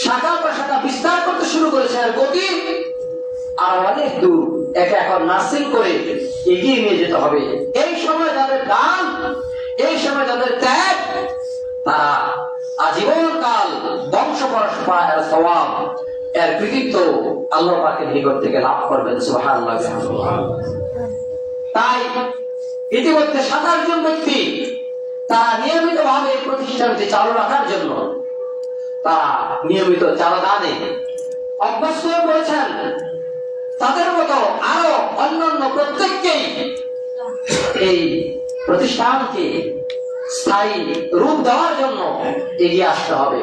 শাখা প্রশাখা বিস্তার করতে শুরু করেছে, আর গতি আর অনেক দূর। একে এখন নার্সিং করে এগিয়ে নিয়ে যেতে হবে। এই সময় যাদের দান, এই সময় যাদের ত্যাগ, তারা আজীবন কাল বংশ পরম্পরা এর সওয়াব, এর কৃতিত্ব আল্লাহ পাকের নিকট থেকে লাভ করবেন। সুবহানাল্লাহ। তাই ইতিমধ্যে 27 জন ব্যক্তি তারা নিয়মিত ভাবে প্রতিষ্ঠানটি চালু রাখার জন্য তারা নিয়মিত চাঁদাদানে অভ্যস্ত হয়ে পড়েছেন। তাদের মতো আরো অন্যান্য প্রত্যেককেই এই প্রতিষ্ঠানকে স্থায়ী রূপ দেওয়ার জন্য এগিয়ে আসতে হবে।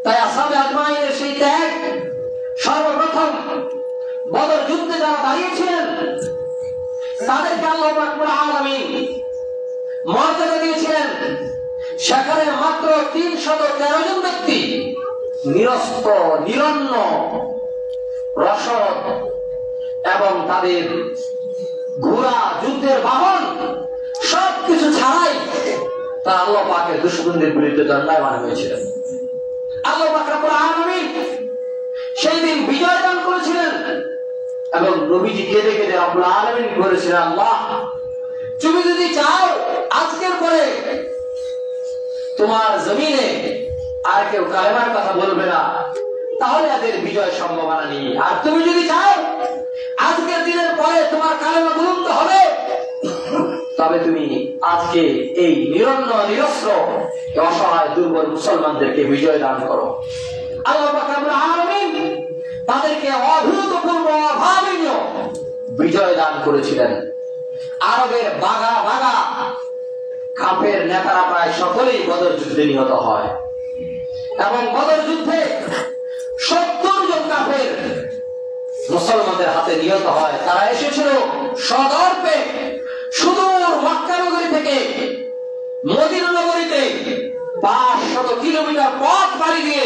তাই আসহাবে আজমাইনের সেই ত্যাগ, সর্বপ্রথম বদর যুদ্ধে যারা দাঁড়িয়েছিলেন তাদেরকে আল্লাহ রাব্বুল আলামিন মর্যাদা দিয়েছিলেন। সেখানে মাত্র 313 জন ব্যক্তি নিরস্ত্র, নিরন্ন, রসদ এবং তাদের ঘোড়া, যুদ্ধের বাহন সবকিছু ছাড়াই তারা আল্লাহ পাকের দুশমনদের বিরুদ্ধে দণ্ডায়মান হয়েছিলেন। আল্লাহ পাক রব্বুল আলামিন সেই দিন বিজয় দান করেছিলেন এবং নবীজি কেঁদে কেঁদে রব্বুল আলামিন বলেছিলেন, আল্লাহ তুমি যদি চাও আজকের পরে তোমার জমিনে আর কেউ কালেমার কথা বলবে না, তাহলে এদের বিজয় সম্ভাবনা নেই। আর তুমি যদি চাও আজকের দিনের পরে তোমার কালেমা বুলন্দ হবে, তবে তুমি আজকে এই নিরন্ন নিরস্ত্র অসহায় দুর্বল মুসলমানদেরকে বিজয় দান করো। আল্লাহ পাক রব্বুল আলামিন তাদেরকে অভূতপূর্ব অভাবনীয় বিজয় দান করেছিলেন। আরবের বাগা বাগা কাফের নেতারা প্রায় সকলেই বদর যুদ্ধে নিহত হয় এবং বদর যুদ্ধে 70 জন কাফের মুসলমানদের হাতে নিহত হয়। তারা এসেছিল সদর্পে সুদূর মক্কা নগরী থেকে মদিনা নগরীতে 500 কিলোমিটার পথ পাড়ি দিয়ে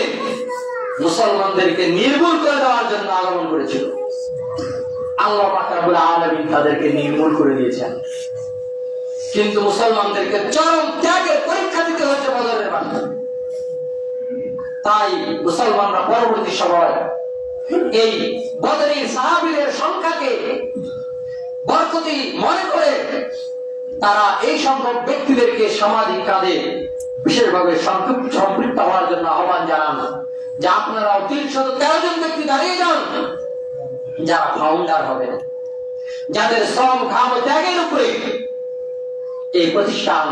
মুসলমানদেরকে নির্মূল করে দেওয়ার জন্য আগমন করেছিল। আল্লাহ পাক রব্বুল আলামিন তাদেরকে নির্মূল করে দিয়েছেন, কিন্তু মুসলমানদেরকে চরম ত্যাগের পরীক্ষা দিতে হয়েছে বদরের মাঠে। তাই মুসলমানরা পরবর্তী সময় এই বদরের সাহাবীদের সংখ্যাকে বরকতি মনে করে তারা এই সংখ্যক ব্যক্তিদেরকে সামাজিক কাজে বিশেষভাবে সম্পৃক্ত হওয়ার জন্য আহ্বান জানান যে আপনারাও 313 জন ব্যক্তি দাঁড়িয়ে যান যারা ফাউন্ডার হবেন, যাদের শ্রম ঘাম ত্যাগের উপরে এই প্রতিষ্ঠান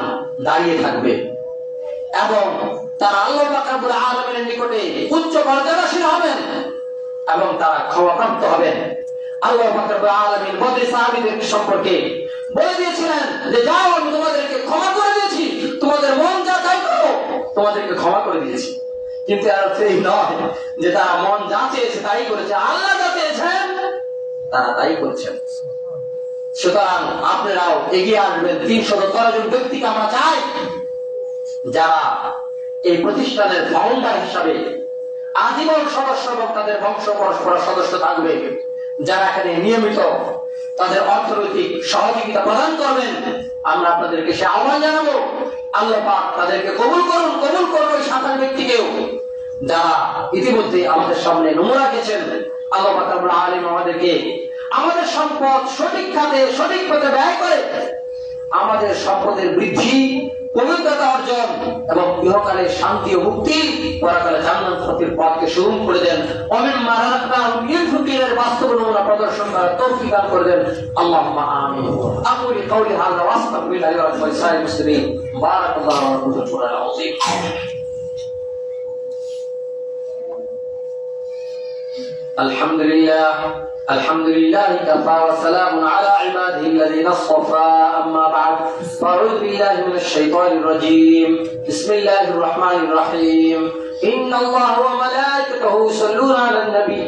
দাঁড়িয়ে থাকবে এবং তারা আল্লাহ পাক রব্বুল আলামিনের নিকটে উচ্চ মর্যাদাশীল হবেন এবং তারা ক্ষমাপ্রাপ্ত হবেন। আল্লাহ পাক রব্বুল আলামিন বদর সাহাবীদের সম্পর্কে বলে দিয়েছিলেন যে যাও, আমি তোমাদেরকে ক্ষমা করে দিয়েছি, তোমাদের মন যা চাই করো, তোমাদেরকে ক্ষমা করে দিয়েছি। কিন্তু আর সেই নয় যে তারা মন যা চেয়েছে তাই করেছে, আল্লাহ যা চেয়েছেন তারা তাই করছেন। সুতরাং আপনারাও এগিয়ে আসবেন। 313 জন ব্যক্তিকে আমরা চাই যারা এই প্রতিষ্ঠানের ফাউন্ডার হিসাবে আজীবন সদস্য এবং তাদের বংশ পরস্পর সদস্য থাকবে, যারা এখানে নিয়মিত তাদের অর্থনৈতিক সহযোগিতা প্রদান করবেন। আমরা আপনাদেরকে সে আহ্বান জানাবো, আল্লাহ পাক তাদেরকে কবুল করুন। কবুল করুন ওই 7 ব্যক্তিকেও যারা ইতিমধ্যে আমাদের সামনে নমুনা রেখেছেন। আল্লাহ পাক রব্বুল আলামিন আমাদেরকে আমাদের সম্পদ সঠিক খাতে সঠিক পথে ব্যয় করে আমাদের সম্পদের বৃদ্ধি, পবিত্রতা অর্জন এবং ইহকালে শান্তি ও মুক্তি, পরকালে জান্নাতের পথকে সুগম করে দেন। ওমিম্মা রাযাকনাহুম ইউনফিকুনের বাস্তব নমুনা প্রদর্শন করার তৌফিক দান করে দেন। আল্লাহুম্মা আমিন। আকুলু কাওলি হাযা ওয়া আস্তাগফিরুল্লাহ ওয়া লাকুম ওয়া লিসাইরিল মুসলিমিন। বারাকাল্লাহু লাকুম ফিল কুরআনিল আযীম। আলহামদুলিল্লাহ الحمد لله كفى وسلام على عباده الذين اصطفى أما بعد فأعوذ بالله من الشيطان الرجيم بسم الله الرحمن الرحيم إن الله وملائكته يصلون على النبي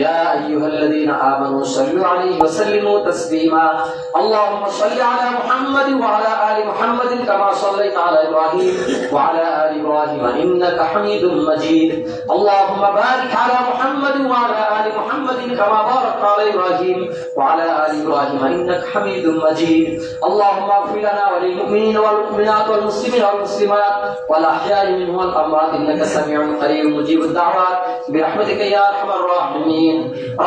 يا أيها الذين آمنوا صلوا عليه وسلموا تسليما اللهم صل على محمد وعلى آل محمد كما صليت على إبراهيم وعلى آل إبراهيم إنك حميد مجيد اللهم بارك على محمد وعلى آل محمد كما باركت على إبراهيم وعلى آل إبراهيم إنك حميد مجيد اللهم اغفر لنا وللمؤمنين والمؤمنات والمسلمين والمسلمات والأحياء منهم والأموات إنك سميع قريب مجيب الدعوات برحمتك يا أرحم الراحمين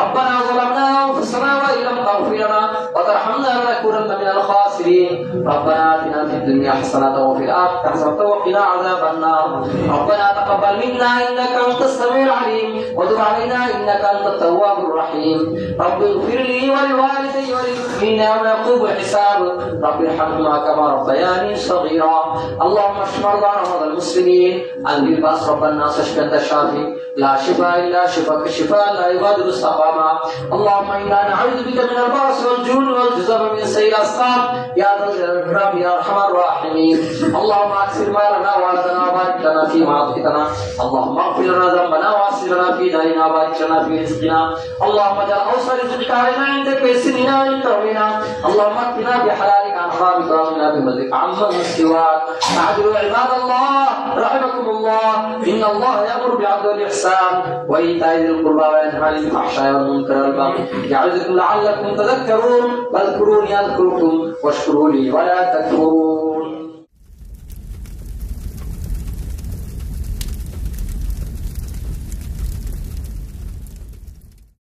ربنا ظلمنا أنفسنا وإن لم تغفر لنا وترحمنا لنكونن من الخاسرين ربنا آتنا في الدنيا حسنة وفي الآخرة حسنة وقنا عذاب النار ربنا تقبل منا إنك أنت السميع العليم وتب علينا إنك أنت التواب الرحيم رب اغفر لي ولوالدي وللمؤمنين يوم يقوم الحساب رب ارحمهما كما ربياني صغيرا اللهم اشف مرضانا ومرضى المسلمين أنزل بأس رب الناس اشف أنت الشافي لا شفاء إلا شفاءك شفاء لا يغادر سقما اللهم إنا نعوذ بك من البرص والجنون والجذام من سيء الأسقام يا ذا الجلال والإكرام يا أرحم الراحمين اللهم أكثر مالنا وولدنا وبارك لنا فيما أعطيتنا اللهم اغفر لنا ذنبنا وأصلح لنا في دارنا وبارك لنا في رزقنا اللهم اجعل أوصل رزقك علينا عندك بسننا وتوبنا اللهم اكفنا بحلالك عن حرامك وأغننا بفضلك عمن سواك اعدلوا عباد الله رحمكم الله إن الله يأمر بالعدل والإحسان وإيتاء ذي القربى وينهى عن الفحشاء والمنكر والبغي يعظكم لعلكم تذكرون واذكروني أذكركم واشكروا لي ولا تكفرون